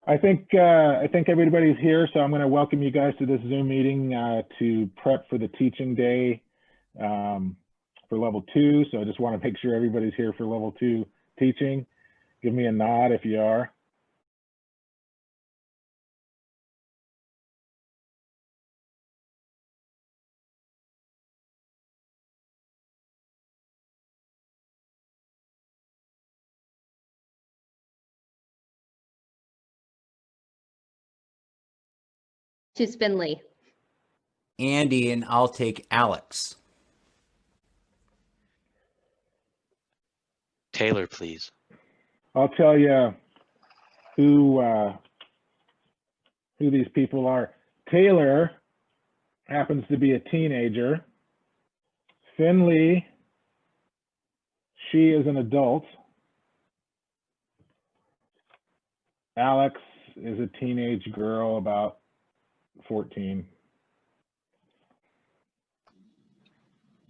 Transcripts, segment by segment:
I think everybody's here, so I'm going to welcome you guys to this Zoom meeting to prep for the teaching day um, for level 2. So I just want to make sure everybody's here for level 2 teaching. Give me a nod if you are. To Spinley. Andy, and I'll take Alex. Taylor, please. I'll tell you who these people are. Taylor happens to be a teenager. Finley, she is an adult. Alex is a teenage girl, about 14.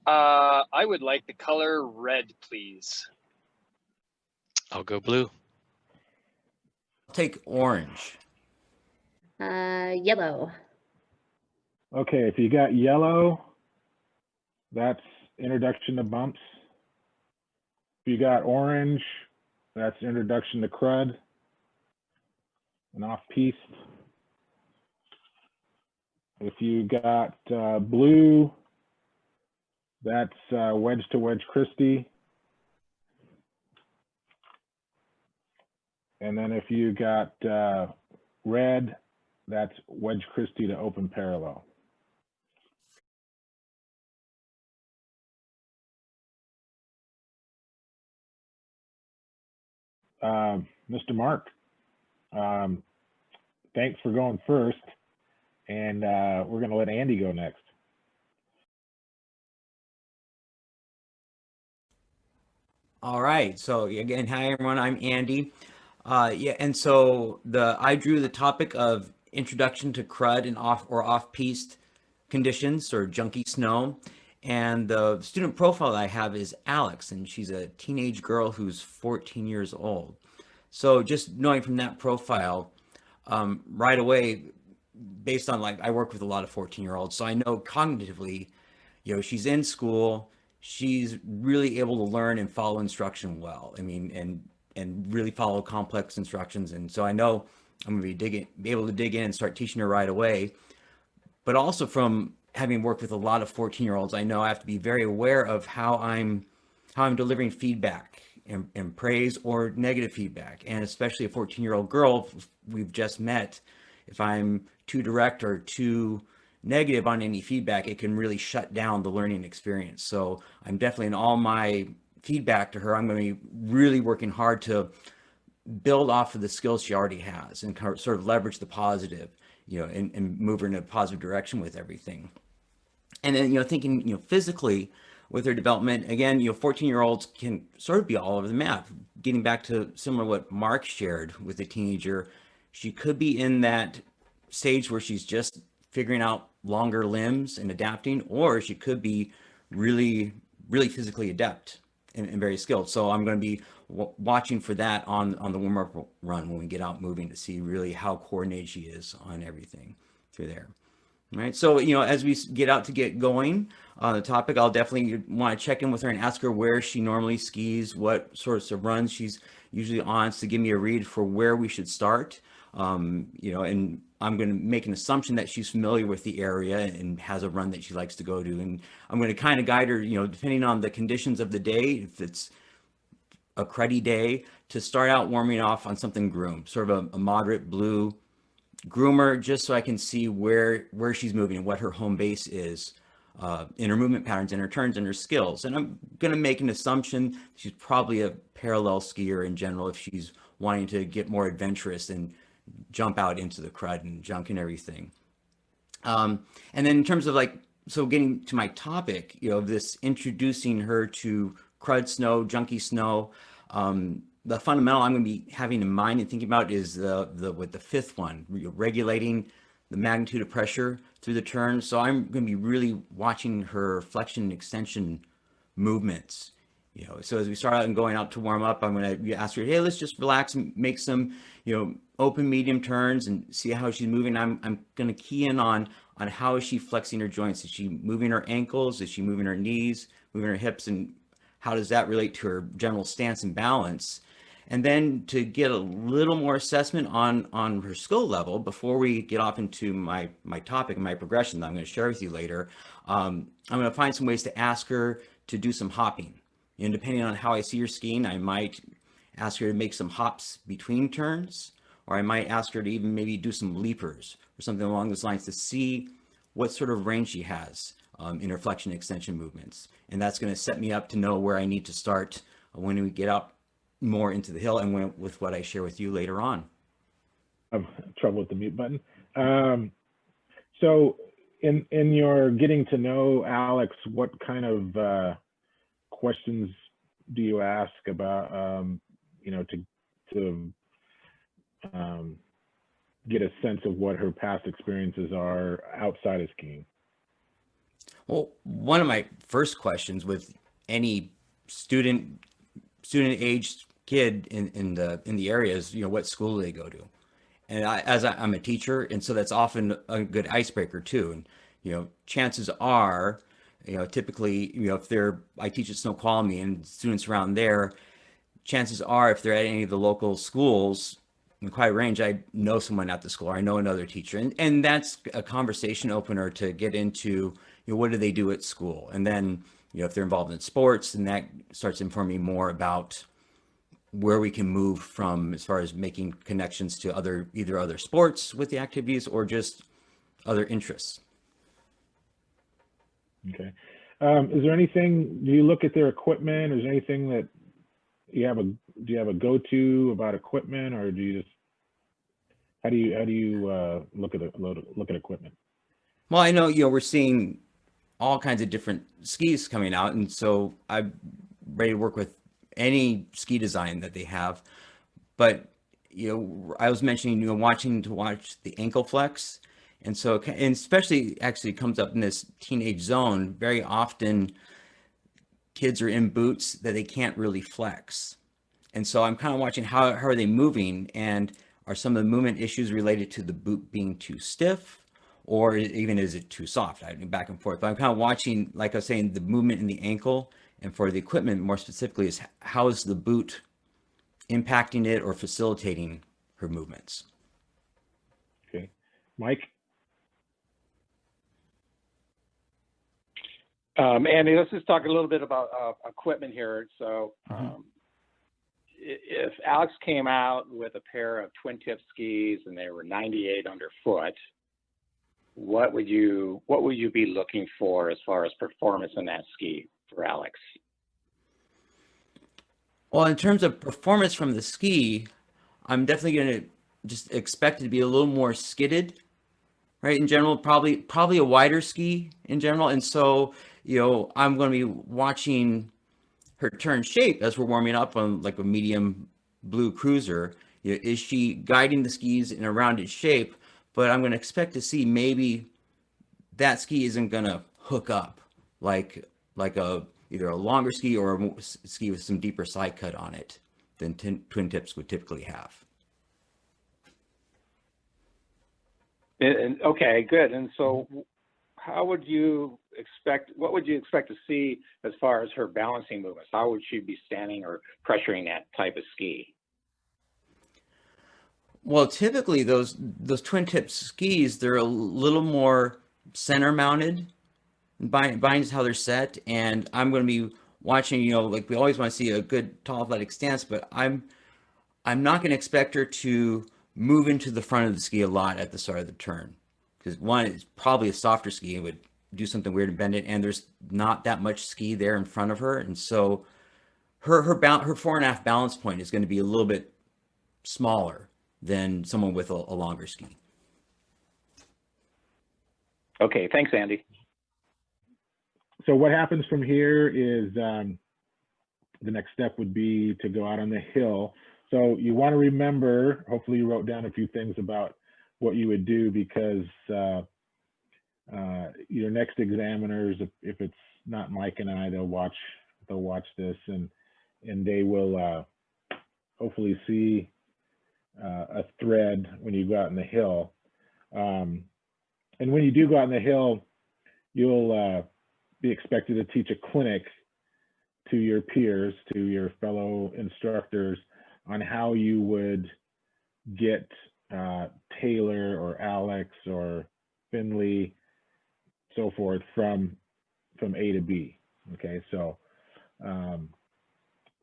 I would like the color red, please. I'll go blue. I'll take orange. Yellow. Okay, if you got yellow, that's introduction to bumps. If you got orange, that's introduction to crud and off-piste. If you got blue, that's wedge to wedge Christie. And then if you got red, that's wedge Christie to open parallel. Mr. Mark, thanks for going first. And we're going to let Andy go next. All right. So again, hi everyone. I'm Andy. Yeah, and so I drew the topic of introduction to crud and off-piste conditions or junky snow. And the student profile I have is Alex, and she's a teenage girl who's 14 years old. So just knowing from that profile, right away, based on like I work with a lot of 14-year-olds, so I know cognitively, she's in school, she's really able to learn and follow instruction well. I mean, and really follow complex instructions, and so I know I'm going to be able to dig in and start teaching her right away. But also from having worked with a lot of 14-year-olds, I know I have to be very aware of how I'm delivering feedback and praise or negative feedback, and especially a 14-year-old girl we've just met. If I'm too direct or too negative on any feedback, it can really shut down the learning experience. So I'm definitely in all my feedback to her, I'm going to be really working hard to build off of the skills she already has and sort of leverage the positive, and move her in a positive direction with everything. And then, thinking, physically with her development, again, 14-year-olds can sort of be all over the map. Getting back to similar what Mark shared with the teenager, she could be in that stage where she's just figuring out longer limbs and adapting, or she could be really, really physically adept and very skilled. So I'm going to be watching for that on the warm-up run when we get out moving to see really how coordinated she is on everything through there. All right. So, as we get going on the topic, I'll definitely want to check in with her and ask her where she normally skis, what sorts of runs she's usually on, to give me a read for where we should start. And I'm going to make an assumption that she's familiar with the area and has a run that she likes to go to. And I'm going to kind of guide her, depending on the conditions of the day, if it's a cruddy day, to start out warming off on something groomed, sort of a moderate blue groomer, just so I can see where she's moving and what her home base is in her movement patterns and her turns and her skills. And I'm going to make an assumption she's probably a parallel skier in general if she's wanting to get more adventurous and jump out into the crud and junk and everything. And then in terms of so getting to my topic, this introducing her to crud snow, junky snow, the fundamental I'm going to be having in mind and thinking about is the fifth one, regulating the magnitude of pressure through the turn. So I'm going to be really watching her flexion and extension movements. So as we start out and going out to warm up, I'm going to ask her, hey, let's just relax and make some, open medium turns and see how she's moving. I'm going to key in on how is she flexing her joints? Is she moving her ankles? Is she moving her knees, moving her hips? And how does that relate to her general stance and balance? And then to get a little more assessment on her skill level before we get off into my topic and my progression that I'm going to share with you later, I'm going to find some ways to ask her to do some hopping. And depending on how I see her skiing, I might ask her to make some hops between turns, or I might ask her to even maybe do some leapers or something along those lines to see what sort of range she has in her flexion extension movements. And that's going to set me up to know where I need to start when we get out more into the hill and with what I share with you later on. I have trouble with the mute button. So in your getting to know Alex, what kind of questions do you ask about, you know, to get a sense of what her past experiences are outside of skiing? Well, one of my first questions with any student aged kid in the area is, you know, what school do they go to? And I'm a teacher, and so that's often a good icebreaker too. And you know, chances are, you know, typically, you know, if I teach at Snoqualmie and students around there, chances are if they're at any of the local schools in quite a range, I know someone at the school, or I know another teacher, and that's a conversation opener to get into, you know, what do they do at school, and then, you know, if they're involved in sports, then that starts informing more about where we can move from as far as making connections to either other sports with the activities or just other interests. Okay. Is there anything, do you look at their equipment? Is there anything that do you have a go-to about equipment, or do you just, how do you look at equipment? Well, I know, you know, we're seeing all kinds of different skis coming out, and so I'm ready to work with any ski design that they have. But you know, I was mentioning, you know, watch the ankle flex, and so, and especially actually comes up in this teenage zone. Very often, kids are in boots that they can't really flex, and so I'm kind of watching how are they moving, and are some of the movement issues related to the boot being too stiff, or even is it too soft? I mean, back and forth. But I'm kind of watching, like I was saying, the movement in the ankle, and for the equipment more specifically, is how is the boot impacting it or facilitating her movements. Okay. Mike? Andy, let's just talk a little bit about equipment here. So if Alex came out with a pair of twin tip skis and they were 98 underfoot, what would you be looking for as far as performance in that ski for Alex? Well, in terms of performance from the ski, I'm definitely going to just expect it to be a little more skidded, right? In general, probably a wider ski in general. And so, you know, I'm going to be watching her turn shape as we're warming up on like a medium blue cruiser. You know, is she guiding the skis in a rounded shape? But I'm going to expect to see maybe that ski isn't going to hook up like either a longer ski or a ski with some deeper side cut on it than twin tips would typically have. And okay, good. And so what would you expect to see as far as her balancing movements? How would she be standing or pressuring that type of ski? Well, typically those twin tip skis, they're a little more center mounted by how they're set, and I'm going to be watching, you know, like we always want to see a good tall athletic stance, but I'm not going to expect her to move into the front of the ski a lot at the start of the turn, because one, it's probably a softer ski and would do something weird and bend it, and there's not that much ski there in front of her, and so her 4.5 balance point is going to be a little bit smaller than someone with a longer ski. Okay, thanks, Andy. So what happens from here is the next step would be to go out on the hill. So you want to remember, hopefully you wrote down a few things about what you would do, because your next examiners, if it's not Mike and I, they'll watch this, and they will hopefully see a thread when you go out in the hill. And when you do go out in the hill, you'll be expected to teach a clinic to your peers, to your fellow instructors, on how you would get Taylor or Alex or Finley, so forth, from A to B. Okay, so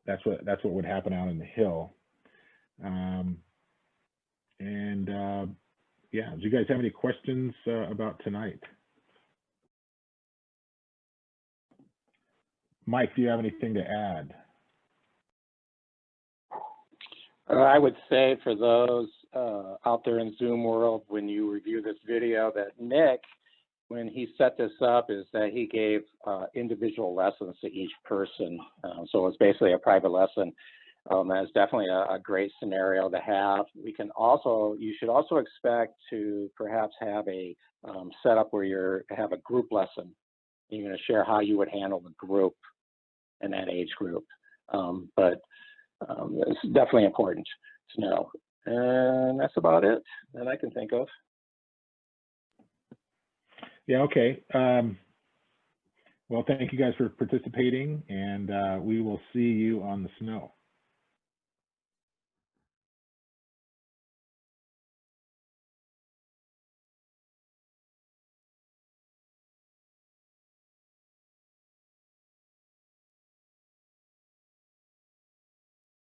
that's what would happen out in the hill. Yeah, do you guys have any questions about tonight? Mike, do you have anything to add? I would say for those out there in Zoom world, when you review this video, that Nick, when he set this up, is that he gave individual lessons to each person. So it's basically a private lesson. That's definitely a great scenario to have. You should also expect to perhaps have a setup where you have a group lesson. You're going to share how you would handle the group in that age group. But it's definitely important to know. And that's about it that I can think of. Yeah, okay. Well, thank you guys for participating, and we will see you on the snow.